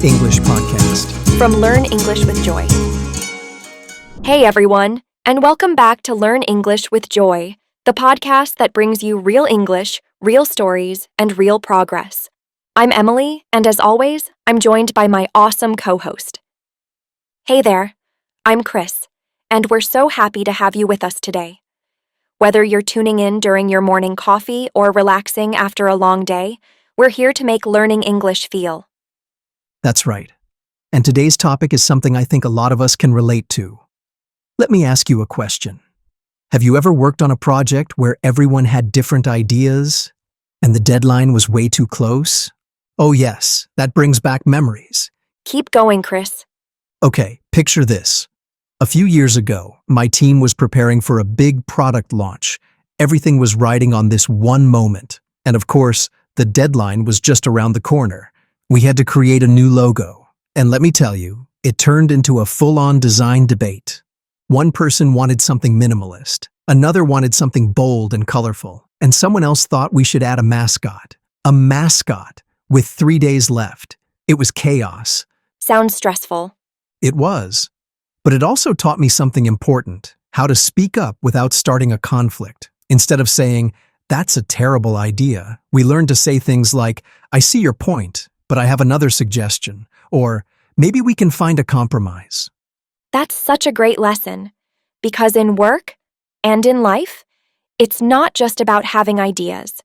English podcast. From Learn English with Joy. Hey everyone, and welcome back to Learn English with Joy, the podcast that brings you real English, real stories, and real progress. I'm Emily, and as always, I'm joined by my awesome co-host. Hey there, I'm Chris, and we're so happy to have you with us today. Whether you're tuning in during your morning coffee or relaxing after a long day, we're here to make learning English feel. That's right. And today's topic is something I think a lot of us can relate to. Let me ask you a question. Have you ever worked on a project where everyone had different ideas and the deadline was way too close? Oh yes, that brings back memories. Keep going, Chris. Okay, picture this. A few years ago, my team was preparing for a big product launch. Everything was riding on this one moment. And of course, the deadline was just around the corner. We had to create a new logo. And let me tell you, it turned into a full-on design debate. One person wanted something minimalist, another wanted something bold and colorful, and someone else thought we should add a mascot. A mascot, with 3 days left. It was chaos. Sounds stressful. It was. But it also taught me something important, how to speak up without starting a conflict. Instead of saying, "That's a terrible idea," we learned to say things like, "I see your point, but I have another suggestion," or "Maybe we can find a compromise." That's such a great lesson, because in work and in life, it's not just about having ideas.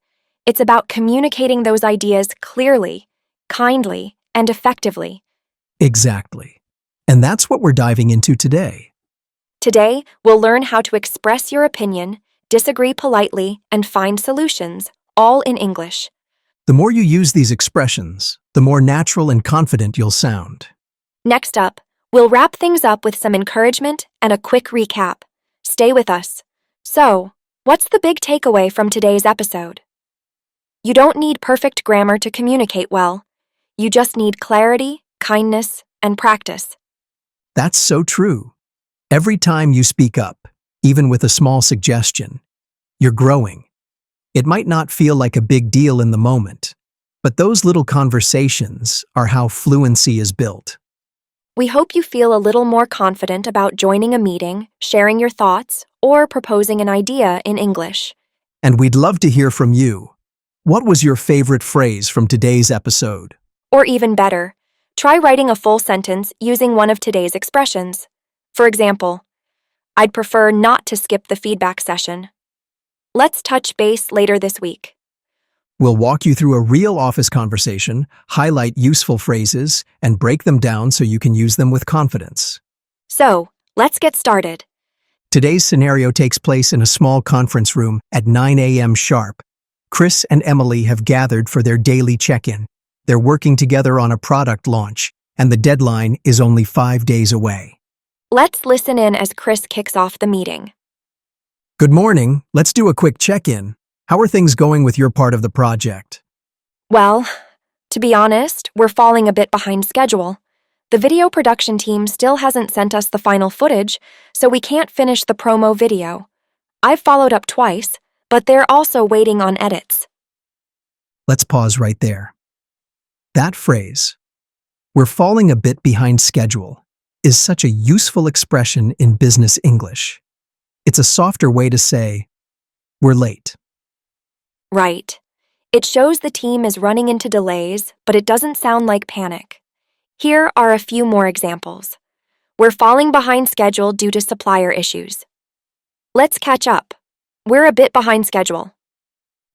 It's about communicating those ideas clearly, kindly, and effectively. Exactly. And that's what we're diving into today. Today, we'll learn how to express your opinion, disagree politely, and find solutions, all in English. The more you use these expressions, the more natural and confident you'll sound. Next up, we'll wrap things up with some encouragement and a quick recap. Stay with us. So, what's the big takeaway from today's episode? You don't need perfect grammar to communicate well. You just need clarity, kindness, and practice. That's so true. Every time you speak up, even with a small suggestion, you're growing. It might not feel like a big deal in the moment, but those little conversations are how fluency is built. We hope you feel a little more confident about joining a meeting, sharing your thoughts, or proposing an idea in English. And we'd love to hear from you. What was your favorite phrase from today's episode? Or even better, try writing a full sentence using one of today's expressions. For example, "I'd prefer not to skip the feedback session. Let's touch base later this week." We'll walk you through a real office conversation, highlight useful phrases, and break them down so you can use them with confidence. So, let's get started. Today's scenario takes place in a small conference room at 9 a.m. sharp. Chris and Emily have gathered for their daily check-in. They're working together on a product launch, and the deadline is only 5 days away. Let's listen in as Chris kicks off the meeting. Good morning. Let's do a quick check-in. How are things going with your part of the project? Well, to be honest, we're falling a bit behind schedule. The video production team still hasn't sent us the final footage, so we can't finish the promo video. I've followed up twice, but they're also waiting on edits. Let's pause right there. That phrase, "we're falling a bit behind schedule," is such a useful expression in business English. It's a softer way to say, "we're late." Right. It shows the team is running into delays, but it doesn't sound like panic. Here are a few more examples. We're falling behind schedule due to supplier issues. Let's catch up. We're a bit behind schedule.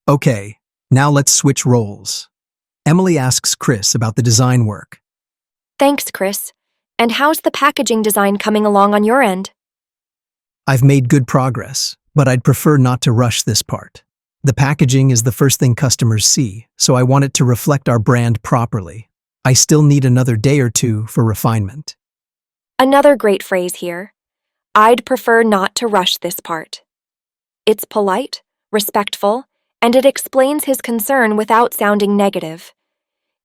Okay, now let's switch roles. Emily asks Chris about the design work. Thanks, Chris. And how's the packaging design coming along on your end? I've made good progress, but I'd prefer not to rush this part. The packaging is the first thing customers see, so I want it to reflect our brand properly. I still need another day or two for refinement. Another great phrase here. I'd prefer not to rush this part. It's polite, respectful, and it explains his concern without sounding negative.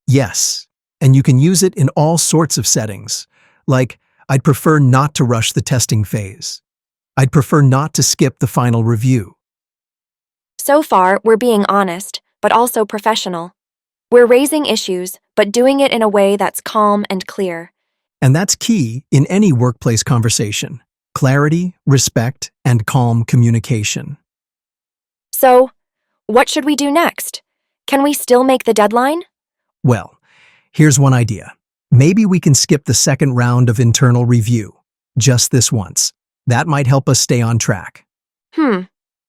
Yes, and you can use it in all sorts of settings, like, "I'd prefer not to rush the testing phase." "I'd prefer not to skip the final review." So far, we're being honest, but also professional. We're raising issues, but doing it in a way that's calm and clear. And that's key in any workplace conversation. Clarity, respect, and calm communication. So, what should we do next? Can we still make the deadline? Well, here's one idea. Maybe we can skip the second round of internal review, just this once. That might help us stay on track.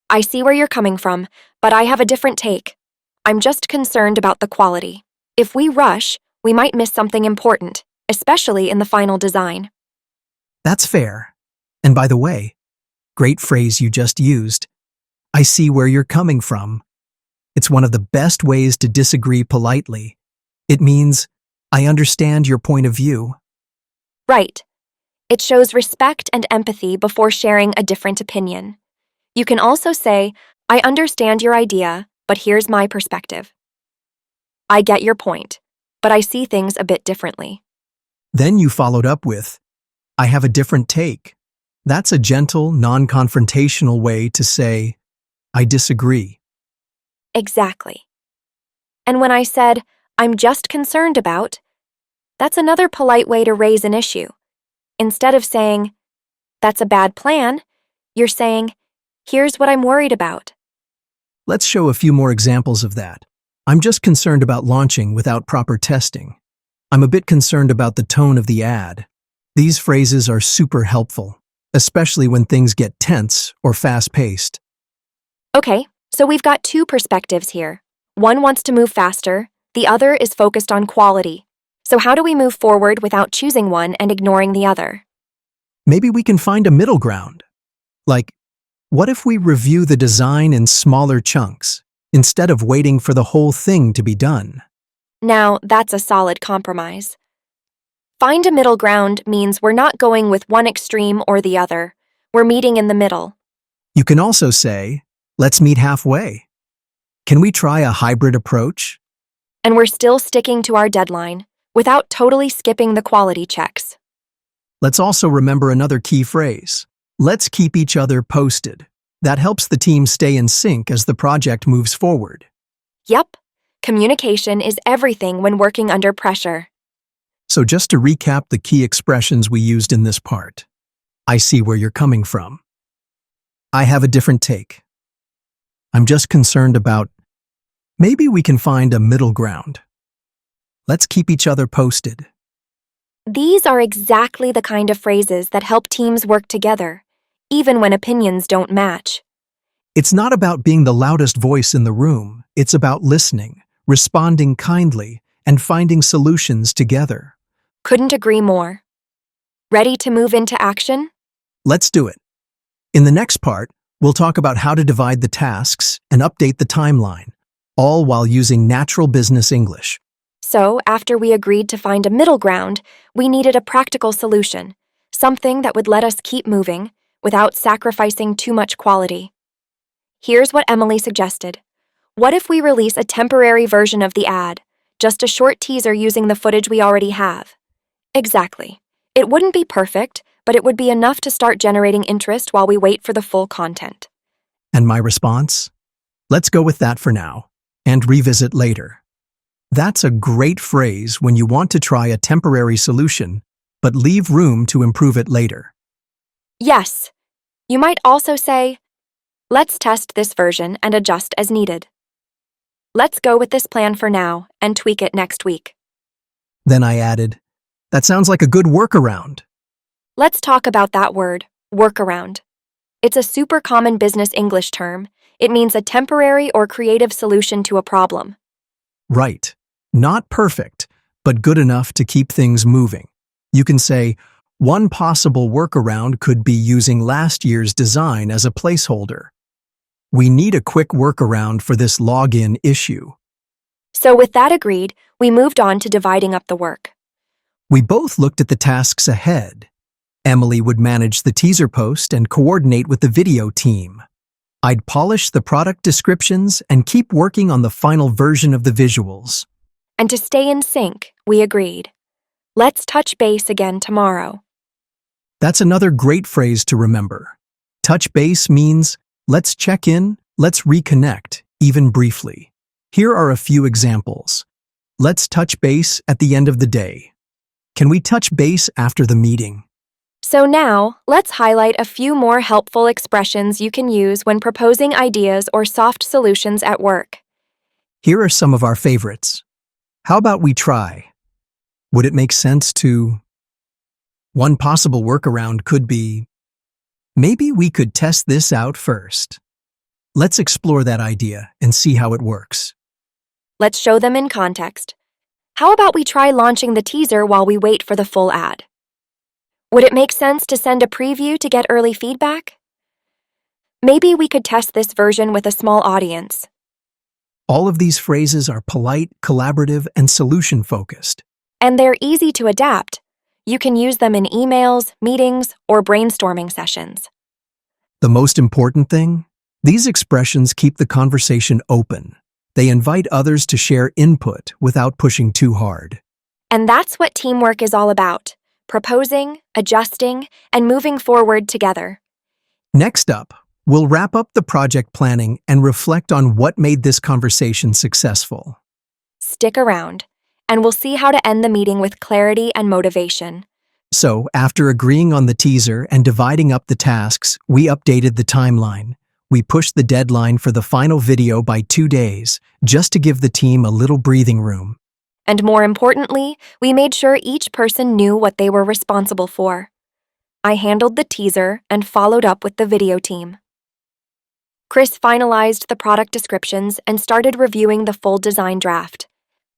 I see where you're coming from, but I have a different take. I'm just concerned about the quality. If we rush, we might miss something important, especially in the final design. That's fair. And by the way, great phrase you just used. I see where you're coming from. It's one of the best ways to disagree politely. It means, I understand your point of view. Right. It shows respect and empathy before sharing a different opinion. You can also say, I understand your idea, but here's my perspective. I get your point, but I see things a bit differently. Then you followed up with, I have a different take. That's a gentle, non-confrontational way to say, I disagree. Exactly. And when I said, I'm just concerned about, that's another polite way to raise an issue. Instead of saying, that's a bad plan, you're saying, here's what I'm worried about. Let's show a few more examples of that. I'm just concerned about launching without proper testing. I'm a bit concerned about the tone of the ad. These phrases are super helpful, especially when things get tense or fast-paced. Okay, so we've got two perspectives here. One wants to move faster, the other is focused on quality. So how do we move forward without choosing one and ignoring the other? Maybe we can find a middle ground. Like, what if we review the design in smaller chunks, instead of waiting for the whole thing to be done? Now, that's a solid compromise. Find a middle ground means we're not going with one extreme or the other. We're meeting in the middle. You can also say, let's meet halfway. Can we try a hybrid approach? And we're still sticking to our deadline, without totally skipping the quality checks. Let's also remember another key phrase. Let's keep each other posted. That helps the team stay in sync as the project moves forward. Yep, communication is everything when working under pressure. So just to recap the key expressions we used in this part. I see where you're coming from. I have a different take. I'm just concerned about, maybe we can find a middle ground. Let's keep each other posted. These are exactly the kind of phrases that help teams work together, even when opinions don't match. It's not about being the loudest voice in the room. It's about listening, responding kindly, and finding solutions together. Couldn't agree more. Ready to move into action? Let's do it. In the next part, we'll talk about how to divide the tasks and update the timeline, all while using natural business English. So, after we agreed to find a middle ground, we needed a practical solution, something that would let us keep moving without sacrificing too much quality. Here's what Emily suggested. What if we release a temporary version of the ad, just a short teaser using the footage we already have? Exactly. It wouldn't be perfect, but it would be enough to start generating interest while we wait for the full content. And my response? Let's go with that for now, and revisit later. That's a great phrase when you want to try a temporary solution, but leave room to improve it later. Yes. You might also say, let's test this version and adjust as needed. Let's go with this plan for now and tweak it next week. Then I added, that sounds like a good workaround. Let's talk about that word, workaround. It's a super common business English term. It means a temporary or creative solution to a problem. Right. Not perfect, but good enough to keep things moving. You can say, one possible workaround could be using last year's design as a placeholder. We need a quick workaround for this login issue. So with that agreed, we moved on to dividing up the work. We both looked at the tasks ahead. Emily would manage the teaser post and coordinate with the video team. I'd polish the product descriptions and keep working on the final version of the visuals. And to stay in sync, we agreed. Let's touch base again tomorrow. That's another great phrase to remember. Touch base means, let's check in, let's reconnect, even briefly. Here are a few examples. Let's touch base at the end of the day. Can we touch base after the meeting? So now, let's highlight a few more helpful expressions you can use when proposing ideas or soft solutions at work. Here are some of our favorites. How about we try? Would it make sense to? One possible workaround could be, maybe we could test this out first. Let's explore that idea and see how it works. Let's show them in context. How about we try launching the teaser while we wait for the full ad? Would it make sense to send a preview to get early feedback? Maybe we could test this version with a small audience. All of these phrases are polite, collaborative, and solution-focused. And they're easy to adapt. You can use them in emails, meetings, or brainstorming sessions. The most important thing? These expressions keep the conversation open. They invite others to share input without pushing too hard. And that's what teamwork is all about: proposing, adjusting, and moving forward together. Next up, we'll wrap up the project planning and reflect on what made this conversation successful. Stick around, and we'll see how to end the meeting with clarity and motivation. So, after agreeing on the teaser and dividing up the tasks, we updated the timeline. We pushed the deadline for the final video by 2 days, just to give the team a little breathing room. And more importantly, we made sure each person knew what they were responsible for. I handled the teaser and followed up with the video team. Chris finalized the product descriptions and started reviewing the full design draft.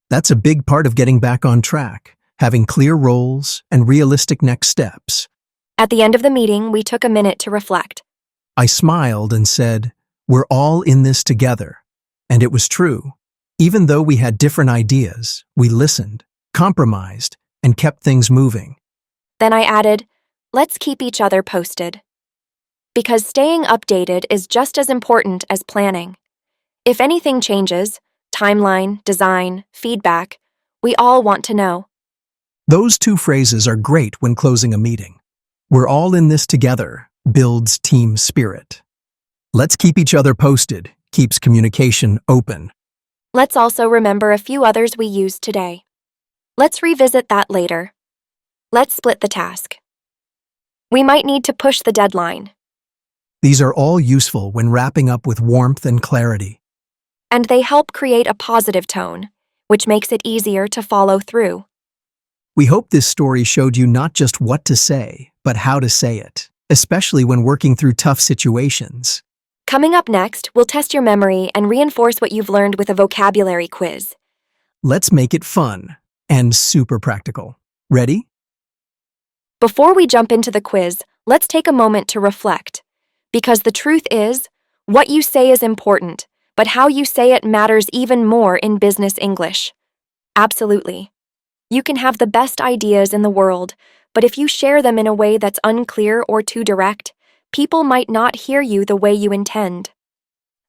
That's a big part of getting back on track, having clear roles and realistic next steps. At the end of the meeting, we took a minute to reflect. I smiled and said, "We're all in this together." And it was true. Even though we had different ideas, we listened, compromised, and kept things moving. Then I added, let's keep each other posted. Because staying updated is just as important as planning. If anything changes, timeline, design, feedback, we all want to know. Those two phrases are great when closing a meeting. We're all in this together builds team spirit. Let's keep each other posted, keeps communication open. Let's also remember a few others we used today. Let's revisit that later. Let's split the task. We might need to push the deadline. These are all useful when wrapping up with warmth and clarity. And they help create a positive tone, which makes it easier to follow through. We hope this story showed you not just what to say, but how to say it, especially when working through tough situations. Coming up next, we'll test your memory and reinforce what you've learned with a vocabulary quiz. Let's make it fun and super practical. Ready? Before we jump into the quiz, let's take a moment to reflect. Because the truth is, what you say is important, but how you say it matters even more in business English. Absolutely. You can have the best ideas in the world, but if you share them in a way that's unclear or too direct, people might not hear you the way you intend.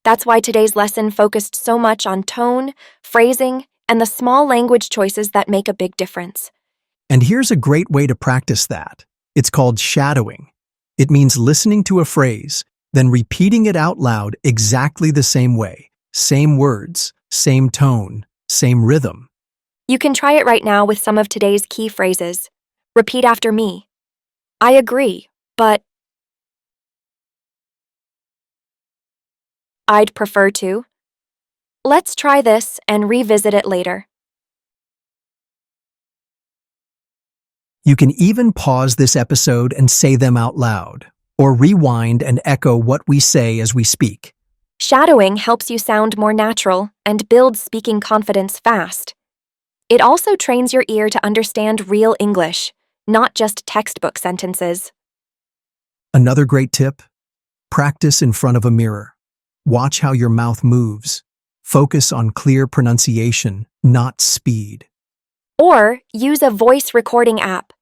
That's why today's lesson focused so much on tone, phrasing, and the small language choices that make a big difference. And here's a great way to practice that. It's called shadowing. It means listening to a phrase, then repeating it out loud exactly the same way. Same words, same tone, same rhythm. You can try it right now with some of today's key phrases. Repeat after me. I agree, but I'd prefer to. Let's try this and revisit it later. You can even pause this episode and say them out loud, or rewind and echo what we say as we speak. Shadowing helps you sound more natural and builds speaking confidence fast. It also trains your ear to understand real English, not just textbook sentences. Another great tip: practice in front of a mirror. Watch how your mouth moves. Focus on clear pronunciation, not speed. Or use a voice recording app.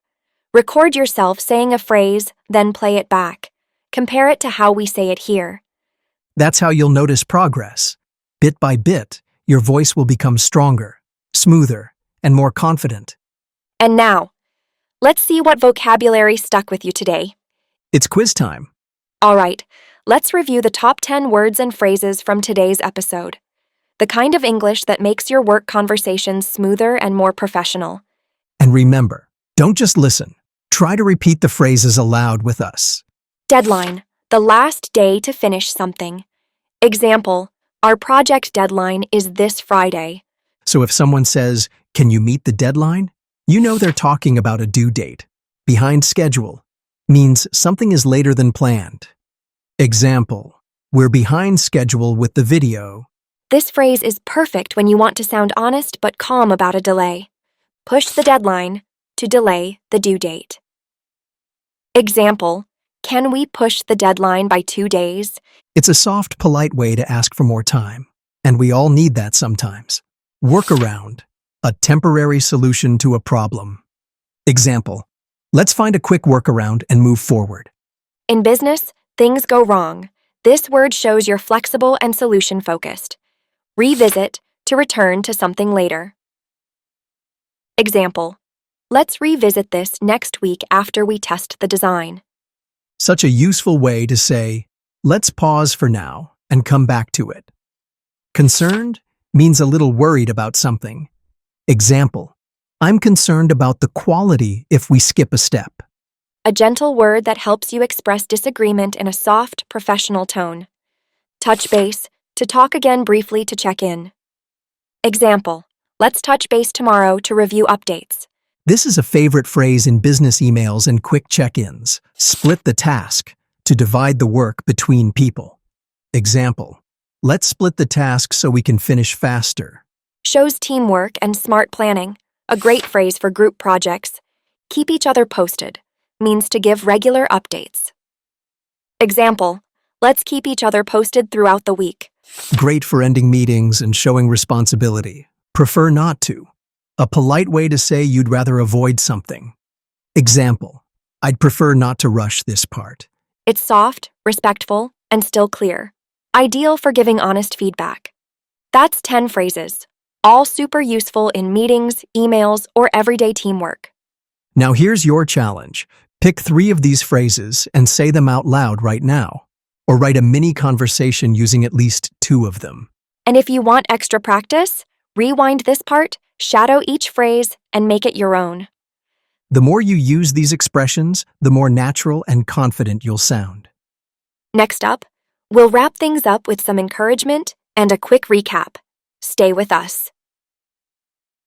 Record yourself saying a phrase, then play it back. Compare it to how we say it here. That's how you'll notice progress. Bit by bit, your voice will become stronger, smoother, and more confident. And now, let's see what vocabulary stuck with you today. It's quiz time. All right, let's review the top 10 words and phrases from today's episode. the kind of English that makes your work conversations smoother and more professional. And remember, don't just listen. Try to repeat the phrases aloud with us. Deadline, the last day to finish something. Example, our project deadline is this Friday. So if someone says, "Can you meet the deadline?" you know they're talking about a due date. Behind schedule means something is later than planned. Example, we're behind schedule with the video. This phrase is perfect when you want to sound honest but calm about a delay. Push the deadline to delay the due date. Example, can we push the deadline by 2 days? It's a soft, polite way to ask for more time, and we all need that sometimes. Workaround, a temporary solution to a problem. Example, let's find a quick workaround and move forward. In business, things go wrong. This word shows you're flexible and solution-focused. Revisit to return to something later. Example, let's revisit this next week after we test the design. Such a useful way to say, let's pause for now and come back to it. Concerned means a little worried about something. Example, I'm concerned about the quality if we skip a step. A gentle word that helps you express disagreement in a soft, professional tone. Touch base, to talk again briefly to check in. Example, let's touch base tomorrow to review updates. This is a favorite phrase in business emails and quick check-ins. Split the task, to divide the work between people. Example, let's split the task so we can finish faster. Shows teamwork and smart planning. A great phrase for group projects. Keep each other posted means to give regular updates. Example, let's keep each other posted throughout the week. Great for ending meetings and showing responsibility. Prefer not to. A polite way to say you'd rather avoid something. Example, I'd prefer not to rush this part. It's soft, respectful, and still clear. Ideal for giving honest feedback. That's 10 phrases, all super useful in meetings, emails, or everyday teamwork. Now here's your challenge. Pick 3 of these phrases and say them out loud right now, or write a mini conversation using at least 2 of them. And if you want extra practice, rewind this part, shadow each phrase, and make it your own. The more you use these expressions, the more natural and confident you'll sound. Next up, we'll wrap things up with some encouragement and a quick recap. Stay with us.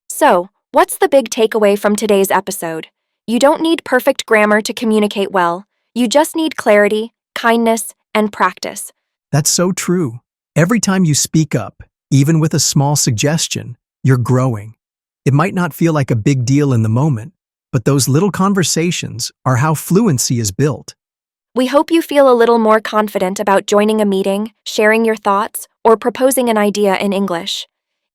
So, what's the big takeaway from today's episode? You don't need perfect grammar to communicate well. You just need clarity, kindness, and practice. That's so true. Every time you speak up, even with a small suggestion, you're growing. It might not feel like a big deal in the moment, but those little conversations are how fluency is built. We hope you feel a little more confident about joining a meeting, sharing your thoughts, or proposing an idea in English.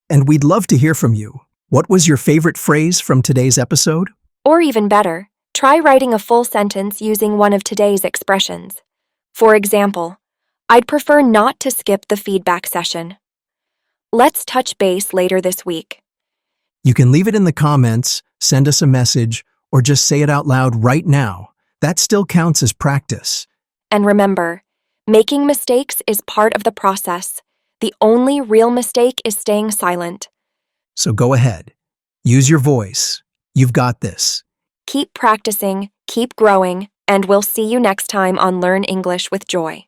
And we'd love to hear from you. What was your favorite phrase from today's episode? Or even better, try writing a full sentence using one of today's expressions. For example, I'd prefer not to skip the feedback session. Let's touch base later this week. You can leave it in the comments, send us a message, or just say it out loud right now. That still counts as practice. And remember, making mistakes is part of the process. The only real mistake is staying silent. So go ahead. Use your voice. You've got this. Keep practicing, keep growing, and we'll see you next time on Learn English with Joy.